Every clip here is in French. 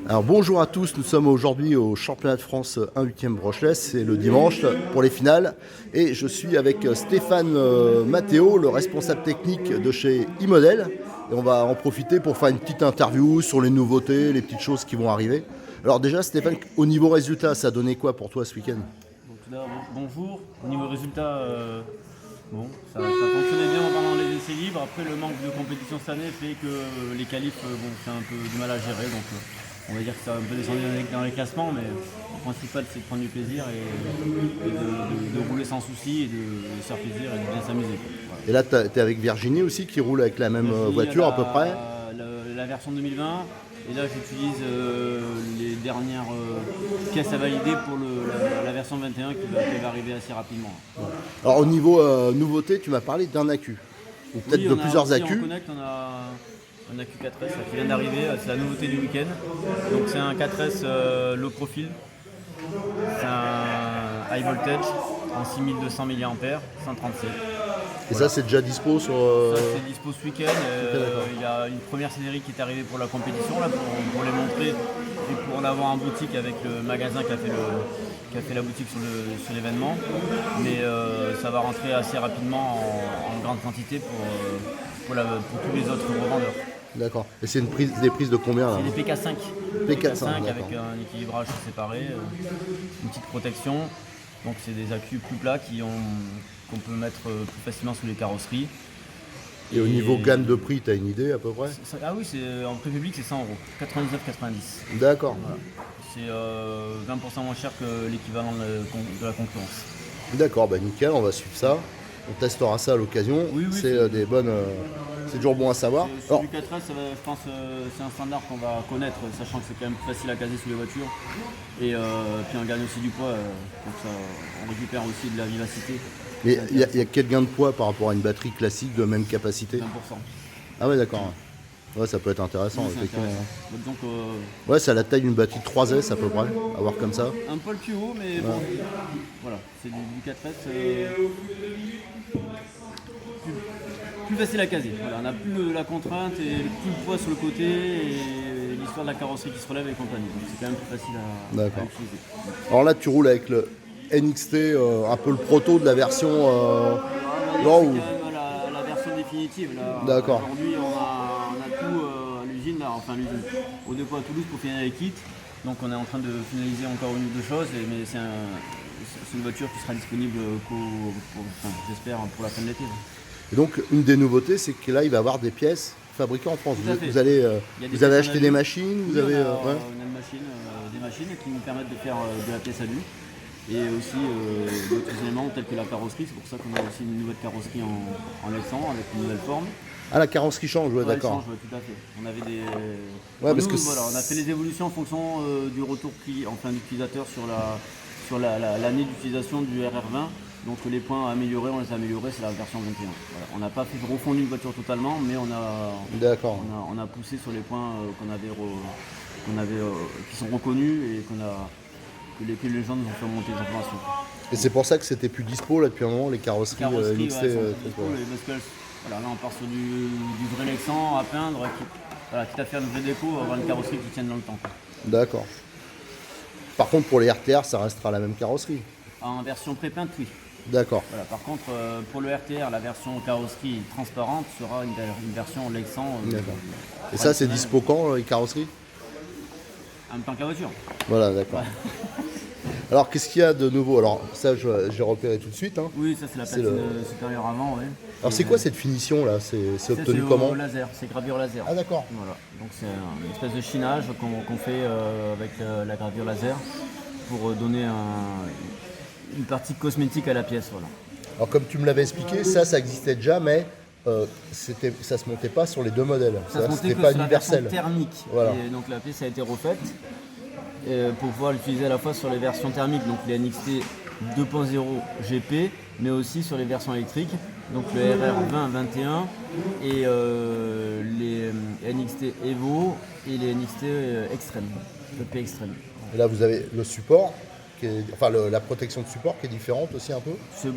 Alors bonjour à tous, nous sommes aujourd'hui au championnat de France 1/8e Brochelais, c'est le dimanche pour les finales et je suis avec Stéphane Matteo, le responsable technique de chez iModel et on va en profiter pour faire une petite interview sur les nouveautés, les petites choses qui vont arriver. Alors déjà Stéphane, au niveau résultat, ça a donné quoi pour toi ce week-end? Donc, tout d'abord, bonjour. Au niveau résultat, ça fonctionnait bien pendant les essais libres. Après, le manque de compétition cette année fait que les qualifs, c'est un peu du mal à gérer. Donc, on va dire que ça a un peu descendu dans les classements, mais le principal, c'est de prendre du plaisir et de rouler sans souci et de se faire plaisir et de bien s'amuser. Voilà. Et là, tu es avec Virginie aussi qui roule avec la même voiture à peu près? La version 2020. Et là, j'utilise les dernières pièces à valider pour la version 21 qui va arriver assez rapidement. Alors au niveau nouveauté, tu m'as parlé d'un accu, ou peut-être Oui, de plusieurs accus. En Connect, on a un accu 4S qui vient d'arriver, c'est la nouveauté du week-end. Donc c'est un 4S low profile, c'est un high voltage en 6200 mAh, 136. Et ça c'est déjà dispo sur... Ça c'est dispo ce week-end. Il y a une première série qui est arrivée pour la compétition là, pour les montrer et pour en avoir en boutique avec le magasin qui a fait la boutique sur l'événement. Mais ça va rentrer assez rapidement en grande quantité pour tous les autres revendeurs. D'accord. Et c'est des prises de combien là? C'est des PK5. PK5 avec un équilibrage séparé, une petite protection. Donc c'est des accus plus plats qu'on peut mettre plus facilement sous les carrosseries. Et au niveau gamme de prix, tu as une idée à peu près? Ah oui, en prix public c'est 100 €, 99,90. D'accord. Voilà. C'est 20% moins cher que l'équivalent de la concurrence. D'accord, bah nickel, on va suivre ça. On testera ça à l'occasion. Oui, c'est des bonnes. C'est toujours bon à savoir. Sur du 4S, je pense c'est un standard qu'on va connaître, sachant que c'est quand même plus facile à caser sous les voitures. Et puis on gagne aussi du poids, donc ça, on récupère aussi de la vivacité. Mais il y a quel gain de poids par rapport à une batterie classique de même capacité? 20%. Ah ouais, d'accord. Ouais, ça peut être intéressant, Oui, c'est effectivement. intéressant. Donc, Ouais, c'est à la taille d'une batterie 3S à peu près, à voir comme ça. un poil plus haut, mais bon, voilà, c'est du 4S plus facile à caser. Voilà, on n'a plus la contrainte et plus le poids sur le côté et l'histoire de la carrosserie qui se relève et compagnie. Donc c'est quand même plus facile à utiliser. Alors là, tu roules avec le NXT, un peu le proto de la version. C'est Non, quand même la version définitive. D'accord. Aujourd'hui, on a tout à l'usine, au dépôt à Toulouse pour finir les kits. Donc on est en train de finaliser encore une ou deux choses, mais c'est une voiture qui sera disponible j'espère pour la fin de l'été. Et donc, une des nouveautés, c'est que là, il va y avoir des pièces fabriquées en France. Vous avez acheté des machines, on a des machines qui nous permettent de faire de la pièce à vue. Et aussi d'autres éléments tels que la carrosserie. C'est pour ça qu'on a aussi une nouvelle carrosserie en laissant avec une nouvelle forme. Ah, la carrosserie change, ouais, d'accord. Elle change, tout à fait. On avait des. Ouais, parce que on a fait les évolutions en fonction du retour d'utilisateur sur l'année d'utilisation du RR20. Donc les points améliorés, on les a améliorés, c'est la version 21. Voilà. On n'a pas fait refondu une voiture totalement, mais on a poussé sur les points qui sont reconnus et que les gens nous ont fait monter les informations. Et c'est pour ça que c'était plus dispo là depuis un moment, les carrosseries NXT. Parce que là on part sur du vrai Lexan à peindre, quitte à faire une vraie déco, avoir une carrosserie qui tienne dans le temps. D'accord. Par contre pour les RTR, ça restera la même carrosserie. En version pré-peinte, oui. D'accord. Voilà, par contre, pour le RTR, la version carrosserie transparente sera une version Lexan. D'accord. Et ça, c'est dispo quand, les carrosseries? En même temps que la voiture. Voilà, d'accord. Ouais. Alors, qu'est-ce qu'il y a de nouveau? Alors, ça, j'ai repéré tout de suite. Hein. Oui, ça, c'est la platine supérieure avant. Ouais. Alors, c'est quoi cette finition là? C'est obtenu comment? C'est laser, c'est gravure laser. Ah, d'accord. Voilà. Donc, c'est une espèce de chinage qu'on fait avec la gravure laser pour donner une partie cosmétique à la pièce. Voilà. Alors comme tu me l'avais expliqué, ça existait déjà, mais ça se montait pas sur les deux modèles. Ça se montait c'était que pas sur universel. la version thermique. Voilà. Et donc la pièce a été refaite. pour pouvoir l'utiliser à la fois sur les versions thermiques, donc les NXT 2.0 GP, mais aussi sur les versions électriques, donc le RR20, 21 et les NXT Evo et les NXT Extreme, EP Extreme. Et là, vous avez le support, la protection de support qui est différente aussi un peu. C'est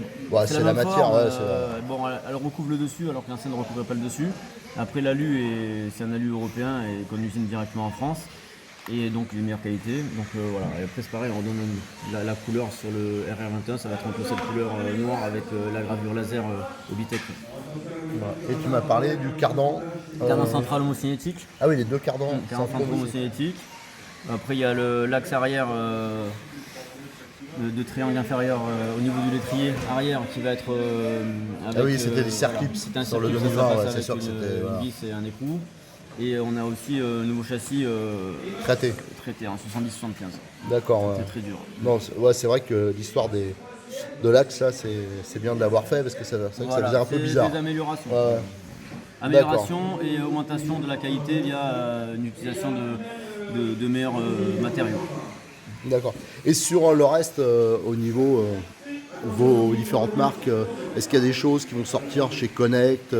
la même matière. forme, Ouais, bon, elle recouvre le dessus alors que l'ancienne ne recouvrait pas le dessus. Après, l'alu, c'est un alu européen et qu'on usine directement en France. Et donc les meilleures qualités. Donc voilà, et après c'est pareil, on donne la couleur sur le RR21, ça va être un peu cette couleur noire avec la gravure laser Obitech. Et tu m'as parlé du cardan. Cardan central homocinétique. Ah oui, les deux cardans. Cardan central homocinétique. Après il y a l'axe arrière de triangle inférieur au niveau du l'étrier arrière qui va être avec, ah oui, c'était des circlips c'est un sur le circlip, 2020, ça passe c'est avec sûr que c'était une vis et un écrou. Et on a aussi un nouveau châssis traité en 70-75. D'accord. C'est très dur. Non, c'est vrai que l'histoire de l'axe, là, c'est bien de l'avoir fait parce que ça faisait un peu bizarre. Des améliorations. Ouais. Amélioration et augmentation de la qualité via une utilisation de meilleurs matériaux. D'accord. Et sur le reste, au niveau vos différentes marques, est-ce qu'il y a des choses qui vont sortir chez Connect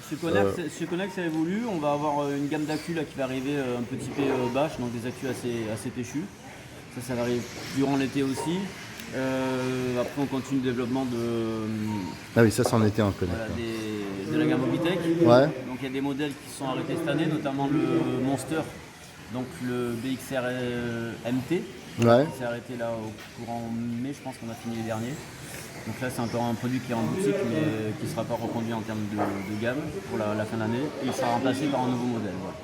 Chez Connect, ça évolue. On va avoir une gamme d'acus là, qui va arriver un peu typé bâche, donc des acus assez péchus. Ça va arriver durant l'été aussi. Après, on continue le développement Ah oui, ça c'en était un Connect. Voilà, de la gamme Obitech. Ouais. Donc il y a des modèles qui sont arrêtés cette année, notamment le Monster, donc le BXR MT. Ouais. Qui s'est arrêté là au courant mai, je pense qu'on a fini les derniers. Donc là c'est encore un produit qui est en boutique mais qui ne sera pas reconduit en termes de gamme pour la fin d'année. Et il sera remplacé par un nouveau modèle. Voilà.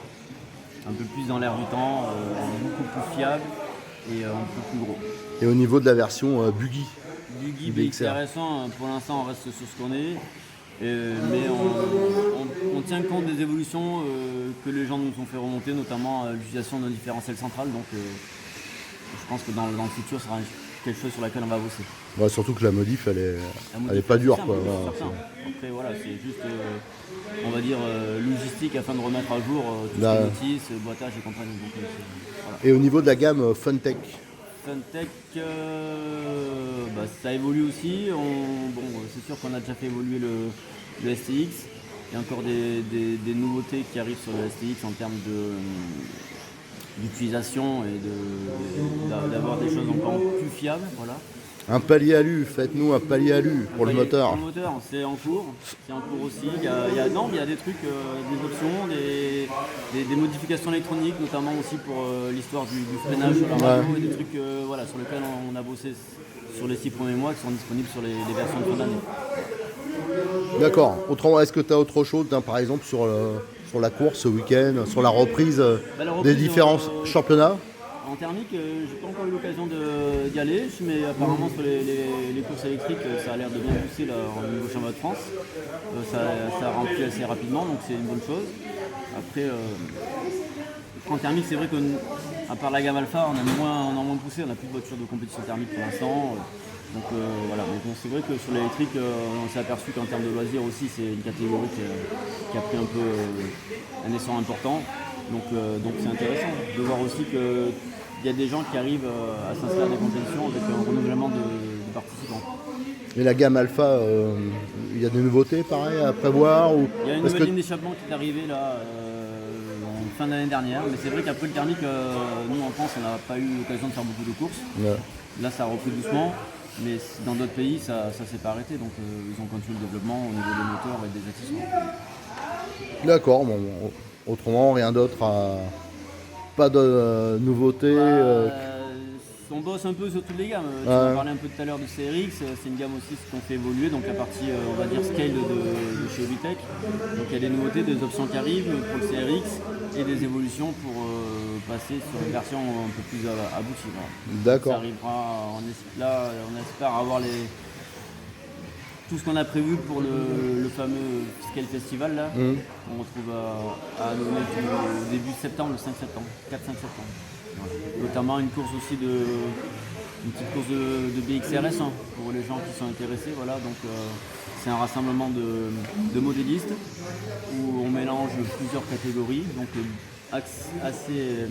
Un peu plus dans l'air du temps, beaucoup plus fiable et un peu plus gros. Et au niveau de la version Buggy BXR 100, pour l'instant on reste sur ce qu'on est. Mais on tient compte des évolutions que les gens nous ont fait remonter, notamment l'utilisation d'un différentiel central. Donc je pense que dans le futur, ce sera quelque chose sur laquelle on va bosser. Ouais, surtout que la modif, elle est pas dure. Quoi. Après, voilà, c'est juste, on va dire, logistique afin de remettre à jour tout ce qui est notice, boîtage et compagnie. Donc, voilà. Et au niveau de la gamme Funtech Funtech, ça évolue aussi. C'est sûr qu'on a déjà fait évoluer le STX. Il y a encore des nouveautés qui arrivent sur le STX en termes d'utilisation et d'avoir des choses encore plus fiables. Voilà. Un palier alu, faites-nous un palier alu pour le moteur. Pour le moteur, c'est en cours aussi. Il y a des trucs, des options, des modifications électroniques, notamment aussi pour l'histoire du freinage sur la radio et des trucs sur lesquels on a bossé sur les 6 premiers mois qui sont disponibles sur les versions de fin d'année. D'accord. Autrement, est-ce que tu as autre chose, par exemple, sur la course ce week-end, sur la reprise, des différents championnats? En thermique, j'ai pas encore eu l'occasion d'y aller, mais apparemment sur les courses électriques, ça a l'air de bien pousser là, au niveau championnat de France. Ça remplit assez rapidement, donc c'est une bonne chose. Après, en thermique, c'est vrai qu'à part la gamme Alpha, on a moins poussé, on n'a plus de voiture de compétition thermique pour l'instant. Donc voilà, mais bon, c'est vrai que sur l'électrique, on s'est aperçu qu'en termes de loisirs aussi, c'est une catégorie qui a pris un peu un essor important. Donc c'est intéressant de voir aussi qu'il y a des gens qui arrivent à s'inscrire à des compétitions avec un renouvellement de participants. Et la gamme Alpha, il y a des nouveautés pareil à prévoir Il y a une nouvelle ligne d'échappement qui est arrivée là en fin d'année dernière, mais c'est vrai qu'après le thermique, nous en France on n'a pas eu l'occasion de faire beaucoup de courses. Ouais. Là ça a repris doucement. Mais dans d'autres pays, ça ne s'est pas arrêté, donc ils ont continué le développement au niveau des moteurs et des accessoires. D'accord, bon, autrement, rien d'autre, pas de nouveautés On bosse un peu sur toutes les gammes. Tu m'as parlé un peu tout à l'heure de CRX, c'est une gamme aussi qu'on fait évoluer, donc la partie, on va dire, scale de chez Obitech. Donc il y a des nouveautés, des options qui arrivent pour le CRX et des évolutions pour passer sur une version un peu plus aboutie. Voilà. D'accord. Ça arrivera, on espère avoir tout ce qu'on a prévu pour le fameux Scale Festival là. On retrouve à Annonay au début septembre, le 5 septembre, 4-5 septembre. Voilà. Notamment une petite course de BXRS pour les gens qui sont intéressés. Voilà. Donc c'est un rassemblement de modélistes où on mélange plusieurs catégories. Donc assez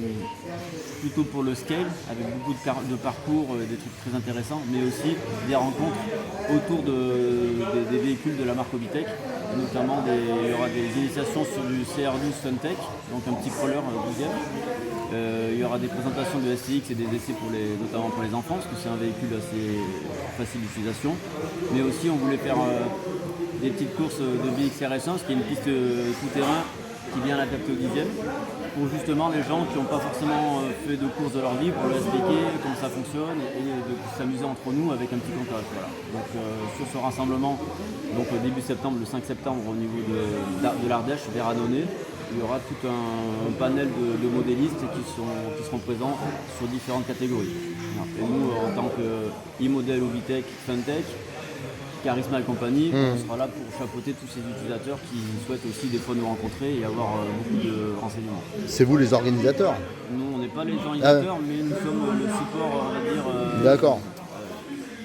plutôt pour le scale, avec beaucoup de parcours, des trucs très intéressants, mais aussi des rencontres autour des véhicules de la marque Obitech. Notamment, il y aura des initiations sur du CR12 Funtech, donc un petit crawler 12e. Il y aura des présentations de STX et des essais notamment pour les enfants, parce que c'est un véhicule assez facile d'utilisation. Mais aussi, on voulait faire des petites courses de BXR Essence, qui est une piste tout-terrain qui vient adapter au 10e, pour justement les gens qui n'ont pas forcément fait de course de leur vie, pour leur expliquer comment ça fonctionne et de s'amuser entre nous avec un petit comptage. Voilà. Donc sur ce rassemblement, donc début septembre, le 5 septembre au niveau de l'Ardèche, vers Annonay, il y aura tout un panel de modélistes qui seront présents sur différentes catégories. Et nous, en tant que e-model, Obitech, Funtech, Charisma et compagnie, on sera là pour chapeauter tous ces utilisateurs qui souhaitent aussi des fois nous rencontrer et avoir beaucoup de renseignements. C'est vous les organisateurs? Nous, on n'est pas les organisateurs, mais nous sommes le support, on va dire, D'accord.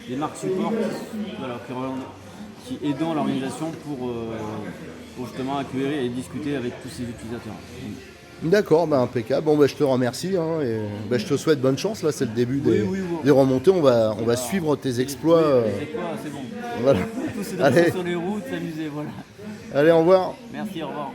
des marques support qui aident l'organisation pour justement accueillir et discuter avec tous ces utilisateurs. D'accord, impeccable. Bon, je te remercie et je te souhaite bonne chance. Là, c'est le début des remontées. On va suivre tes exploits. Les exploits, c'est bon. Voilà. Tous se danser sur les routes, s'amuser, voilà. Allez, au revoir. Merci, au revoir.